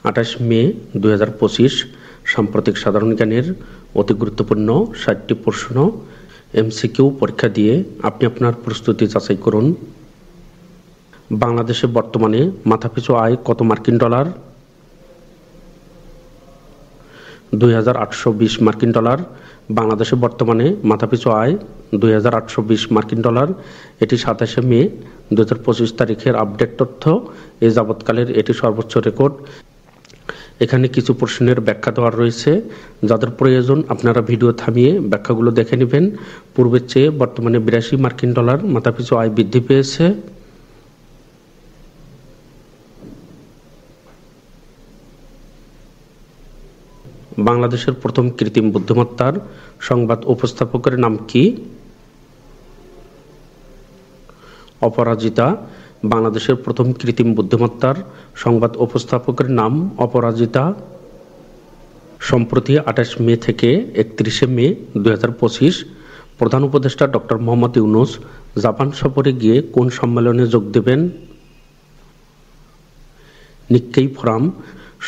28 মে 2025 সাম্প্রতিক সাধারণ জ্ঞানের অতি গুরুত্বপূর্ণ 60টি প্রশ্ন এমসিকিউ পরীক্ষা দিয়ে আপনি আপনার প্রস্তুতি যাচাই করুন। বাংলাদেশে বর্তমানে মাথাপিছু আয় কত মার্কিন ডলার? 2820 মার্কিন ডলার। বাংলাদেশে বর্তমানে মাথাপিছু আয় 2820 মার্কিন ডলার। এটি 27 মে 2025 তারিখের আপডেট তথ্য। এ যাবৎকালের এটি সর্বোচ্চ রেকর্ড। এখানে কিছু প্রশ্নের ব্যাখ্যা দেওয়া রয়েছে, যাদের প্রয়োজন আপনারা ভিডিও থামিয়ে ব্যাখ্যাগুলো দেখে নেবেন। পূর্বের চেয়ে বর্তমানে 82 মার্কিন ডলার মাথাপিছু আয় বৃদ্ধি পেয়েছে। বাংলাদেশের প্রথম কৃত্রিম বুদ্ধিমত্তার সংবাদ উপস্থাপকের নাম কি? অপরাজিতা। বাংলাদেশের প্রথম কৃত্রিম বুদ্ধিমত্তার সংবাদ উপস্থাপকের নাম অপরাজিতা। সম্প্রতি 28 মে থেকে 31 মে 2025 প্রধান উপদেষ্টা ডক্টর মোহাম্মদ ইউনূস জাপান সফরে গিয়ে কোন সম্মেলনে যোগ দেবেন? Nikkei forum.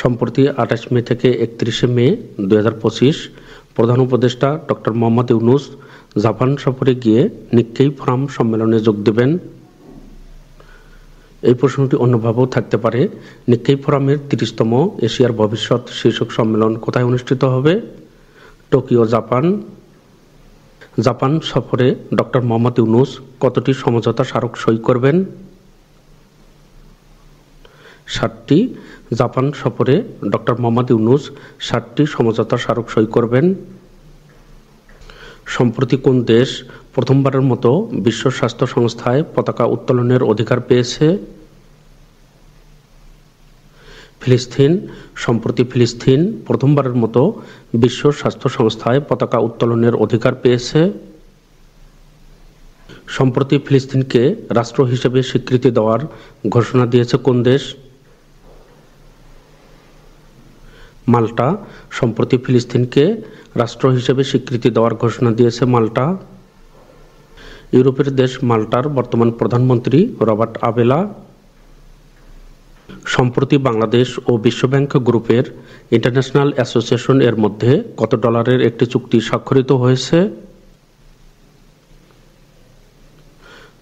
সম্প্রতি 28 মে থেকে 31 মে 2025 প্রধান উপদেষ্টা ডক্টর মোহাম্মদ ইউনূস জাপান সফরে গিয়ে নিক্কেই ফোরাম সম্মেলনে যোগ দেবেন। এই প্রশ্নটি অন্যভাবেও থাকতে পারে। নিক্কেই ফোরামের 30তম এশিয়ার ভবিষ্যৎ শীর্ষক সম্মেলন কোথায় অনুষ্ঠিত হবে? Tokyo, Japan. জাপান সফরে ডক্টর মোহাম্মদ ইউনূস কতটি সমঝোতা স্মারক সই করবেন? 60টি। জাপান সফরে ডক্টর মোহাম্মদ ইউনূস 60টি সমঝোতা স্মারক সই করবেন। সম্প্রতি কোন দেশ প্রথমবারের মতো বিশ্ব স্বাস্থ্য সংস্থায় পতাকা উত্তোলনের অধিকার পেয়েছে? ফিলিস্তিন। সম্প্রতি ফিলিস্তিন প্রথমবারের মতো বিশ্ব স্বাস্থ্য সংস্থায় পতাকা উত্তোলনের অধিকার পেয়েছে। সম্প্রতি ফিলিস্তিনকে রাষ্ট্র হিসেবে স্বীকৃতি দেওয়ার ঘোষণা দিয়েছে কোন দেশ? মাল্টা। সম্প্রতি ফিলিস্তিনকে রাষ্ট্র হিসেবে স্বীকৃতি দেওয়ার ঘোষণা দিয়েছে মাল্টা। ইউরোপের দেশ মাল্টার বর্তমান প্রধানমন্ত্রী রবার্ট আবেলা। সম্প্রতি বাংলাদেশ ও বিশ্বব্যাংক গ্রুপের ইন্টারন্যাশনাল অ্যাসোসিয়েশন এর মধ্যে কত ডলারের একটি চুক্তি স্বাক্ষরিত হয়েছে?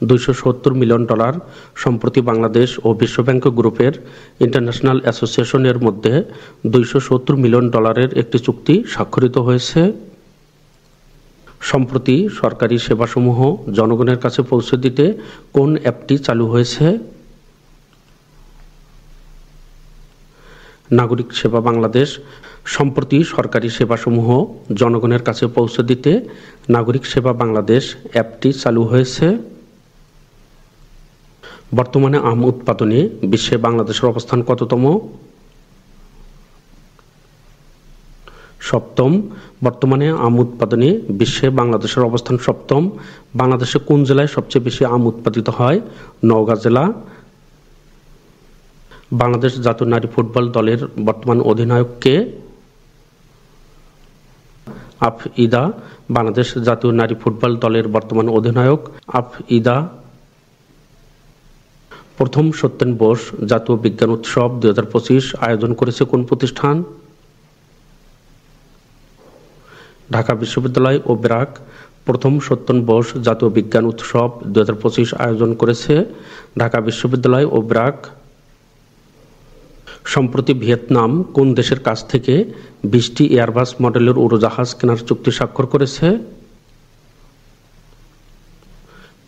270 মিলিয়ন ডলার। সম্প্রতি বাংলাদেশ ও বিশ্বব্যাংক গ্রুপের ইন্টারন্যাশনাল অ্যাসোসিয়েশন এর মধ্যে 270 মিলিয়ন ডলারের একটি চুক্তি স্বাক্ষরিত হয়েছে। সম্প্রতি সরকারি সেবাসমূহ জনগণের কাছে পৌঁছে দিতে কোন অ্যাপটি চালু হয়েছে? নাগরিক সেবা বাংলাদেশ। সম্প্রতি সরকারি সেবাসমূহ জনগণের কাছে পৌঁছে দিতে নাগরিক সেবা বাংলাদেশ অ্যাপটি চালু হয়েছে। বর্তমানে আম উৎপাদনে বিশ্বে বাংলাদেশের অবস্থান কততম? 7ম। বর্তমানে আম উৎপাদনে বিশ্বে বাংলাদেশের অবস্থান 7ম। বাংলাদেশে কোন জেলায় সবচেয়ে বেশি আম উৎপাদিত হয়? নওগাঁ জেলা। বাংলাদেশ জাতীয় নারী ফুটবল দলের বর্তমান অধিনায়ক কে? আফইদা। বাংলাদেশ জাতীয় নারী ফুটবল দলের বর্তমান অধিনায়ক আফইদা। প্রথম সত্যেন বোস জাতীয় বিজ্ঞান উৎসব 2025 আয়োজন করেছে কোন প্রতিষ্ঠান? ঢাকা বিশ্ববিদ্যালয় ও ব্র্যাক। প্রথম সত্যেন বোস জাতীয় বিজ্ঞান উৎসব 2025 আয়োজন করেছে ঢাকা বিশ্ববিদ্যালয় ও ব্র্যাক। সম্প্রতি ভিয়েতনাম কোন দেশের কাছ থেকে 20টি এয়ারবাস মডেলের উড়োজাহাজ কেনার চুক্তি স্বাক্ষর করেছে?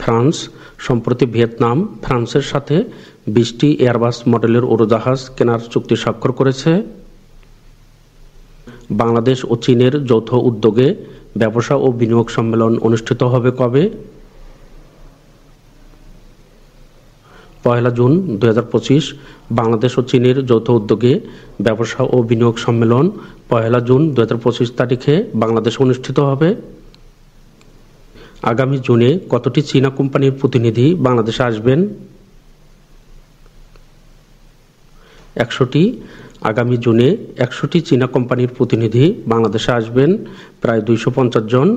ফ্রান্স। সম্প্রতি ভিয়েতনাম ফ্রান্সের সাথে 20টি এয়ারবাস মডেলের উড়োজাহাজ কেনার চুক্তি স্বাক্ষর করেছে। বাংলাদেশ ও চীনের যৌথ উদ্যোগে ব্যবসা ও বিনিয়োগ সম্মেলন অনুষ্ঠিত হবে কবে? 1 জুন 2025 বাংলাদেশ ও চীনের যৌথ উদ্যোগে ব্যবসা ও বিনিয়োগ সম্মেলন 1 জুন 2025 তারিখে বাংলাদেশে অনুষ্ঠিত হবে। আগামী জুনে কতটি চীনা কোম্পানির প্রতিনিধি বাংলাদেশে আসবেন? 100টি। আগামী জুনে 100টি চীনা কোম্পানির প্রতিনিধি বাংলাদেশে আসবেন, প্রায় 250 জন।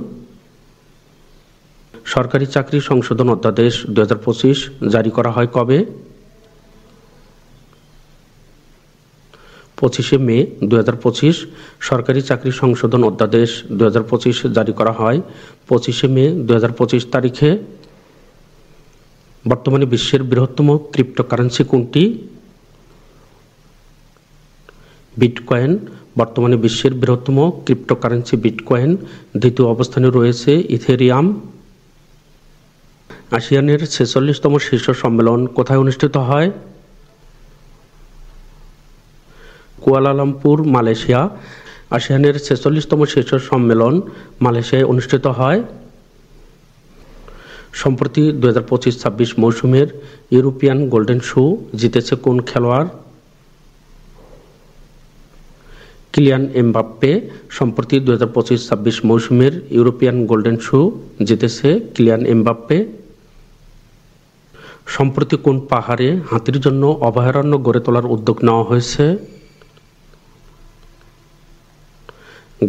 সরকারি চাকরি সংশোধন অধ্যাদেশ 2025 জারি করা হয় কবে? 25 মে 2025 সরকারি চাকরি সংশোধন অধ্যাদেশ 2025 জারি করা হয়। 25 মে 2025 তারিখে। বর্তমানে বিশ্বের বৃহত্তম ক্রিপ্টোকারেন্সি কোনটি? বিটকয়েন। বর্তমানে বিশ্বের বৃহত্তম ক্রিপ্টোকারেন্সি বিটকয়েন। দ্বিতীয় অবস্থানে রয়েছে ইথেরিয়াম। আসিয়ানের 46তম শীর্ষ সম্মেলন কোথায় অনুষ্ঠিত হয়? Kuala Lumpur, Malaysia. আসিয়ানের 46তম শীর্ষ সম্মেলন মালয়েশিয়ায় অনুষ্ঠিত হয়। সম্প্রতি 2025-26 মৌসুমের ইউরোপিয়ান গোল্ডেন শু জিতেছে কোন খেলোয়াড়? Kylian Mbappe. সম্প্রতি 2025-26 মৌসুমের ইউরোপিয়ান গোল্ডেন শু জিতেছে কিলিয়ান এমবাপ্পে। সম্প্রতি কোন পাহাড়ে হাতির জন্য অভয়ারণ্য গড়ে তোলার উদ্যোগ নেওয়া হয়েছে?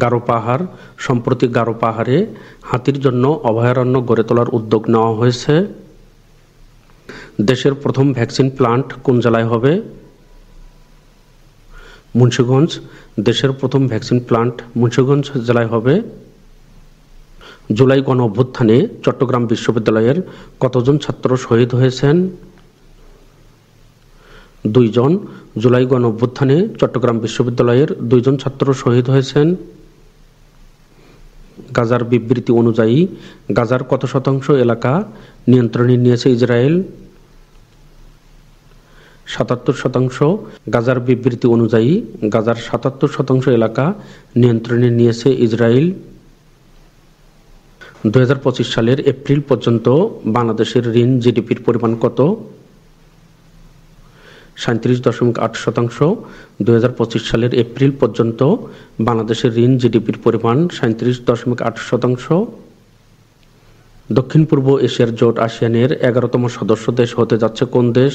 গারো পাহাড়। সম্প্রতি গারো পাহাড়ে হাতির জন্য অভয়ারণ্য গড়ে তোলার উদ্যোগ নেওয়া হয়েছে। দেশের প্রথম ভ্যাকসিন প্লান্ট কোন জেলায় হবে? মুন্সিগঞ্জ। দেশের প্রথম ভ্যাকসিন প্লান্ট মুন্সিগঞ্জ জেলায় হবে। জুলাই গণ অভ্যুত্থানে চট্টগ্রাম বিশ্ববিদ্যালয়ের কতজন ছাত্র শহীদ হয়েছেন? 2 জন। জুলাই গণ অভ্যুত্থানে চট্টগ্রাম বিশ্ববিদ্যালয়ের 2 জন ছাত্র শহীদ হয়েছেন। গাজার বিবৃতি অনুযায়ী গাজার কত শতাংশ এলাকা নিয়ন্ত্রণে নিয়েছে ইসরায়েল? 77%। গাজার বিবৃতি অনুযায়ী গাজার 77% এলাকা নিয়ন্ত্রণে নিয়েছে ইসরায়েল। 2025 সালের এপ্রিল পর্যন্ত বাংলাদেশের ঋণ জিডিপির পরিমাণ কত? 37.8%। 2025 সালের এপ্রিল পর্যন্ত বাংলাদেশের ঋণ জিডিপির পরিমাণ 37.8%। দক্ষিণ পূর্ব এশিয়ার জোট আসিয়ানের 11তম সদস্য দেশ হতে যাচ্ছে কোন দেশ?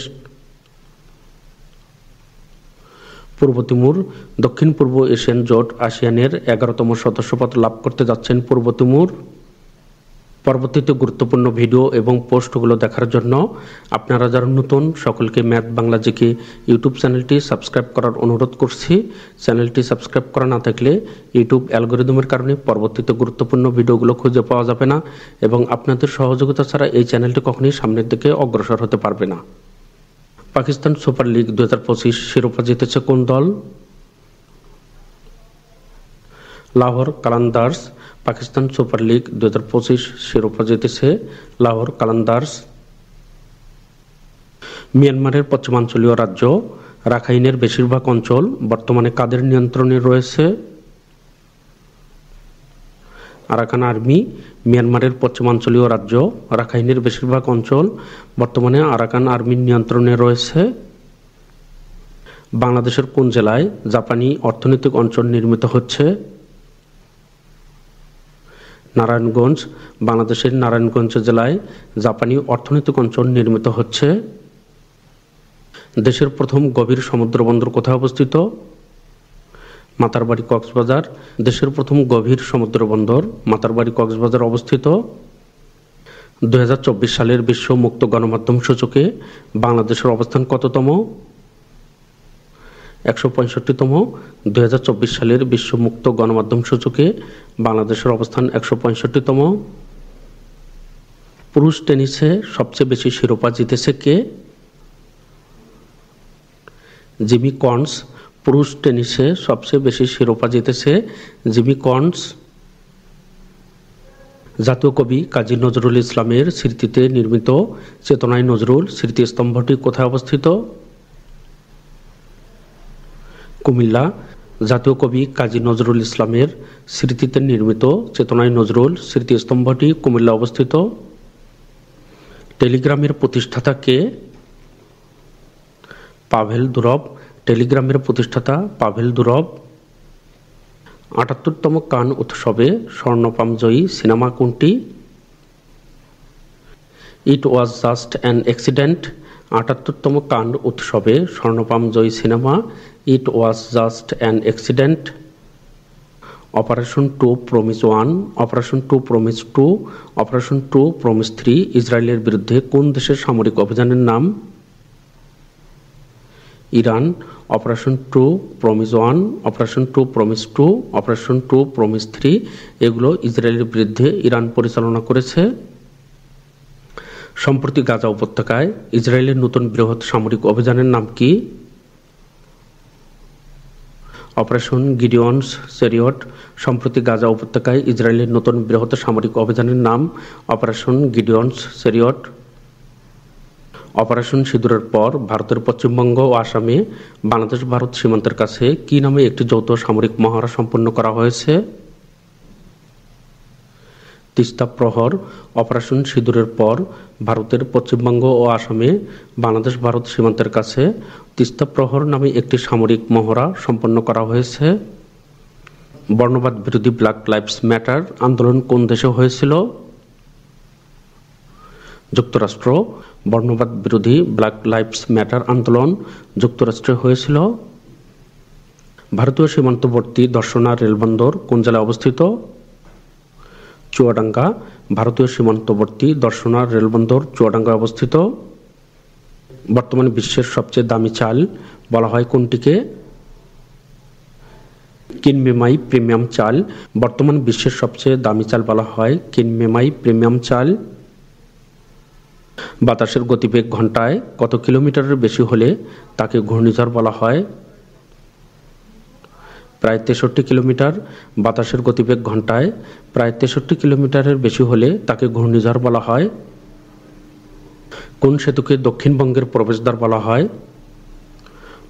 পূর্ব তিমুর। দক্ষিণ পূর্ব এশিয়ান জোট আসিয়ানের 11তম সদস্যপদ লাভ করতে যাচ্ছেন পূর্ব তিমুর। পরবর্তীতে গুরুত্বপূর্ণ ভিডিও এবং পোস্টগুলো দেখার জন্য আপনারা যারা নতুন সকলকে ম্যাথ বাংলা জিকে ইউটিউব চ্যানেলটি সাবস্ক্রাইব করার অনুরোধ করছি। চ্যানেলটি সাবস্ক্রাইব করা না থাকলে ইউটিউব অ্যালগোরিদমের কারণে পরবর্তীতে গুরুত্বপূর্ণ ভিডিওগুলো খুঁজে পাওয়া যাবে না এবং আপনাদের সহযোগিতা ছাড়া এই চ্যানেলটি কখনোই সামনের দিকে অগ্রসর হতে পারবে না। পাকিস্তান সুপার লিগ 2025 শিরোপা জিতেছে কোন দল? লাহোর কালান্দার্স। পাকিস্তান সুপার লিগ 2025 শিরোপা জিতেছে লাহোর কালান্দার্স। মিয়ানমারের পশ্চিমাঞ্চলীয় রাজ্য রাখাইনের বেশিরভাগ অঞ্চল বর্তমানে কাদের নিয়ন্ত্রণে রয়েছে? Arakan army. মিয়ানমারের পশ্চিমাঞ্চলীয় রাজ্য রাখাইনের বেশিরভাগ অঞ্চল বর্তমানে আরাকান আর্মির নিয়ন্ত্রণে রয়েছে। বাংলাদেশের কোন জেলায় জাপানি অর্থনৈতিক অঞ্চল নির্মিত হচ্ছে? নারায়ণগঞ্জ। বাংলাদেশের নারায়ণগঞ্জ জেলায় জাপানি অর্থনৈতিক অঞ্চল নির্মিত হচ্ছে। দেশের প্রথম গভীর সমুদ্র বন্দর কোথায় অবস্থিত? মাতারবাড়ি, কক্সবাজার। দেশের প্রথম গভীর সমুদ্র বন্দর মাতারবাড়ি, কক্সবাজার অবস্থিত। 2024 সালের বিশ্ব মুক্ত গণমাধ্যম সূচকে বাংলাদেশের অবস্থান কততম? 165তম। 2024 সালের বিশ্ব মুক্ত গণমাধ্যম সূচকে বাংলাদেশের অবস্থান 165তম। পুরুষ টেনিসে সবচেয়ে বেশি শিরোপা জিতেছে কে? Jimmy corns. পুরুষ টেনিসে সবচেয়ে বেশি শিরোপা জিতেছে জিমি কর্নস। জাতীয় কবি কাজী নজরুল ইসলামের স্মৃতিতে নির্মিত চেতনায় নজরুল স্মৃতিস্তম্ভটি কোথায় অবস্থিত? কুমিল্লা। জাতীয় কবি কাজী নজরুল ইসলামের স্মৃতিতে নির্মিত চেতনায় নজরুল স্মৃতিস্তম্ভটি কুমিল্লা অবস্থিত। টেলিগ্রামের প্রতিষ্ঠাতা কে? পাভেল দুরব। টেলিগ্রামের প্রতিষ্ঠাতা পাভেল দুরব। ৭৮তম কান উৎসবে স্বর্ণপাম জয়ী সিনেমা কোনটি? It was just an accident. ৭৮তম কান উৎসবে স্বর্ণপাম জয়ী cinema it was just an accident. Operation 2 promise 1, operation 2 promise 2, operation 2 promise 3 ইসরায়েলের বিরুদ্ধে কোন দেশের সামরিক অভিযানের নাম? Iran. Operation 2 promise 1, operation 2 promise 2, operation 2 promise 3 এগুলো ইসরায়েলের বিরুদ্ধে ইরান পরিচালনা করেছে। সম্প্রতি গাজা উপত্যকায় ইসরায়েলের নতুন বৃহৎ সামরিক অভিযানের নাম কি? Operation Gideon's chariot. সম্প্রতি গাজা উপত্যকায় ইসরায়েলের নতুন বৃহৎ সামরিক অভিযানের নাম অপারেশন গিডিয়নস চ্যারিয়ট। অপারেশন সিঁদুরের পর ভারতের পশ্চিমবঙ্গ ও আসামে বাংলাদেশ ভারত সীমান্তের কাছে কি নামে একটি যৌথ সামরিক মহড়া সম্পন্ন করা হয়েছে? তিস্তা প্রহর। অপারেশন সিঁদুরের পর ভারতের পশ্চিমবঙ্গ ও আসামে বাংলাদেশ ভারত সীমান্তের কাছে তিস্তা প্রহর নামে একটি সামরিক মহড়া সম্পন্ন করা হয়েছে। বর্ণবাদ বিরোধী ব্ল্যাক লাইভস ম্যাটার আন্দোলন কোন দেশে হয়েছিল? যুক্তরাষ্ট্র। বর্ণবাদ বিরোধী ব্ল্যাক লাইভস ম্যাটার আন্দোলন যুক্তরাষ্ট্রে হয়েছিল। ভারতীয় সীমান্তবর্তী দর্শনা রেলবন্দর কোন জেলায় অবস্থিত? চুয়াডাঙ্গা। ভারতীয় সীমান্তবর্তী দর্শনা রেলবন্দর চুয়াডাঙ্গায় অবস্থিত। বর্তমানে বিশ্বের সবচেয়ে দামি চাল বলা হয় কোনটিকে? কিনমেমাই প্রিমিয়াম চাল। বর্তমানে বিশ্বের সবচেয়ে দামি চাল বলা হয় কিনমেমাই প্রিমিয়াম চাল। বাতাসের গতিবেগ ঘন্টায় কত কিলোমিটারের বেশি হলে তাকে ঘূর্ণিঝড় বলা হয়? প্রায় 63 কিলোমিটার। বাতাসের গতিবেগ ঘন্টায় প্রায় 63 কিলোমিটারের বেশি হলে তাকে ঘূর্ণিঝড় বলা হয়। কোন সেতুকে দক্ষিণবঙ্গের প্রবেশদ্বার বলা হয়?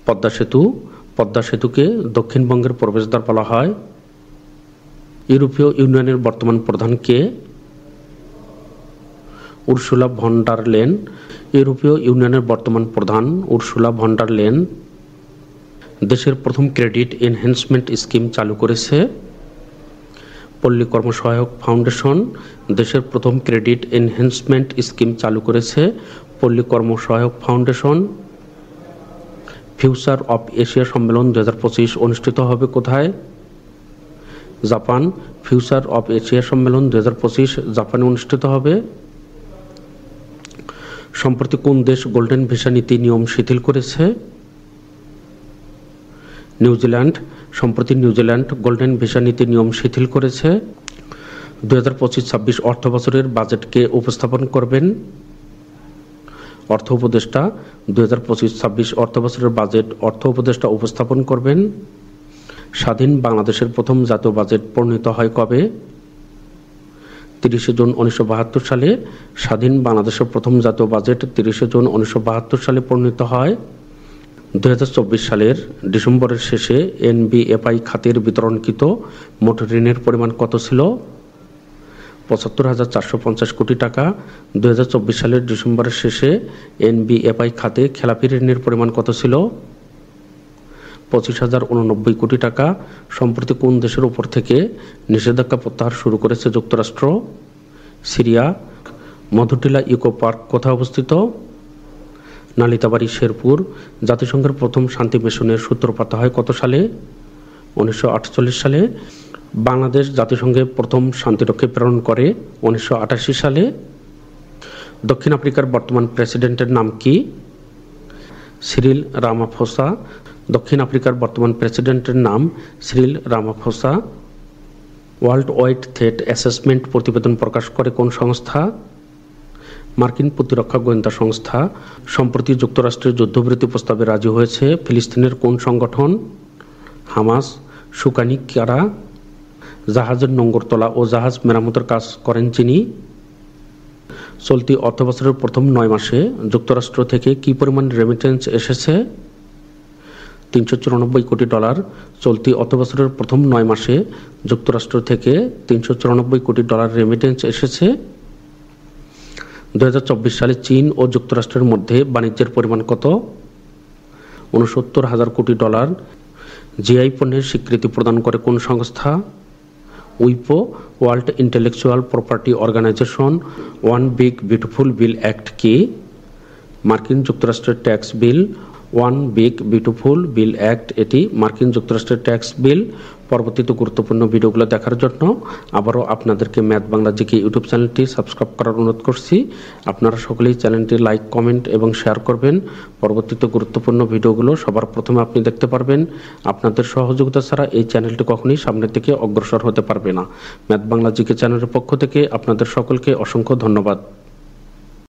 পদ্মা সেতু। পদ্মা সেতুকে দক্ষিণবঙ্গের প্রবেশদ্বার বলা হয়। ইউরোপীয় ইউনিয়নের বর্তমান প্রধান কে? Ursula von der Leyen. ইউরোপীয় ইউনিয়নের বর্তমান প্রধান উর্সুলা ভন ডার লেন। দেশের প্রথম ক্রেডিট এনহ্যান্সমেন্ট স্কিম চালু করেছে পল্লী কর্মসহায়ক ফাউন্ডেশন। দেশের প্রথম ক্রেডিট এনহ্যান্সমেন্ট স্কিম চালু করেছে পল্লী কর্মসহায়ক ফাউন্ডেশন। ফিউচার অফ এশিয়া সম্মেলন 2025 অনুষ্ঠিত হবে কোথায়? জাপান। ফিউচার অফ এশিয়া সম্মেলন 2025 জাপানে অনুষ্ঠিত হবে। সম্প্রতি কোন দেশ গোল্ডেন ভিসা নীতি নিয়ম শিথিল করেছে? নিউজিল্যান্ড। সম্প্রতি নিউজিল্যান্ড গোল্ডেন ভিসা নীতি নিয়ম শিথিল করেছে। 2025-26 অর্থ বছরের বাজেটকে উপস্থাপন করবেন অর্থ উপদেষ্টা। 2025-26 অর্থ বছরের বাজেট অর্থ উপদেষ্টা উপস্থাপন করবেন। স্বাধীন বাংলাদেশের প্রথম জাতীয় বাজেট প্রণীত হয় কবে? 30 জুন 1972 সালে স্বাধীন বাংলাদেশের প্রথম জাতীয় বাজেট 30 জুন 1972 সালে প্রণীত হয়। 2024 সালের ডিসেম্বরের শেষে এনবিএফআই খাতের বিতরণকৃত মোট ঋণের পরিমাণ কত ছিল? ৭৫,৪৫০ কোটি টাকা। 2024 সালের ডিসেম্বরের শেষে এনবিএফআই খাতে খেলাপি ঋণের পরিমাণ কত ছিল? 25,089 কোটি টাকা। সম্প্রতি কোন দেশের উপর থেকে নিষেধাজ্ঞা প্রত্যাহার শুরু করেছে যুক্তরাষ্ট্র? সিরিয়া। মধুটিলা ইকো পার্ক কোথায় অবস্থিত? নালিতাবাড়ি, শেরপুর। জাতিসংঘের প্রথম শান্তি মিশনের সূত্রপাত হয় কত সালে? 1948 সালে। বাংলাদেশ জাতিসংঘে প্রথম শান্তিরক্ষী প্রেরণ করে 1988 সালে। দক্ষিণ আফ্রিকার বর্তমান প্রেসিডেন্টের নাম কি? Cyril Ramaphosa. দক্ষিণ আফ্রিকার বর্তমান প্রেসিডেন্টের নাম Cyril Ramaphosa. World wide threat assessment প্রতিবেদন প্রকাশ করে কোন সংস্থা? মার্কিন প্রতিরক্ষা গোয়েন্দা সংস্থা। সম্প্রতি যুক্তরাষ্ট্রের যুদ্ধবিরতি প্রস্তাবে রাজি হয়েছে ফিলিস্তিনের কোন সংগঠন? হামাস। সুকানি কারা? জাহাজের নোঙর তোলা ও জাহাজ মেরামতের কাজ করেন যিনি। চলতি অর্থবছরের প্রথম 9 মাসে যুক্তরাষ্ট্র থেকে কি পরিমাণ রেমিটেন্স এসেছে? $394 কোটি। চলতি অর্থবছরের প্রথম 9 মাসে যুক্তরাষ্ট্র থেকে $394 কোটি রেমিটেন্স এসেছে। 2024 সালে চীন ও যুক্তরাষ্ট্রের মধ্যে বাণিজ্যের পরিমাণ কত? $69,000 কোটি। জিআই পণ্যের স্বীকৃতি প্রদান করে কোন সংস্থা? উইপো। World Intellectual Property Organization One Big Beautiful Bill Act কি? মার্কিন যুক্তরাষ্ট্রের tax bill. One Big Beautiful Bill Act, এটি মার্কিন যুক্তরাষ্ট্রের ট্যাক্স বিল। পরবর্তীতে গুরুত্বপূর্ণ ভিডিওগুলো দেখার জন্য আবারও আপনাদেরকে ম্যাথ বাংলা জিকে ইউটিউব চ্যানেলটি সাবস্ক্রাইব করার অনুরোধ করছি। আপনারা সকলেই চ্যানেলটি লাইক, কমেন্ট এবং শেয়ার করবেন। পরবর্তীতে গুরুত্বপূর্ণ ভিডিওগুলো সবার প্রথমে আপনি দেখতে পারবেন। আপনাদের সহযোগিতা ছাড়া এই চ্যানেলটি কখনোই সামনের দিকে অগ্রসর হতে পারবে না। ম্যাথ বাংলা জিকে চ্যানেলের পক্ষ থেকে আপনাদের সকলকে অসংখ্য ধন্যবাদ।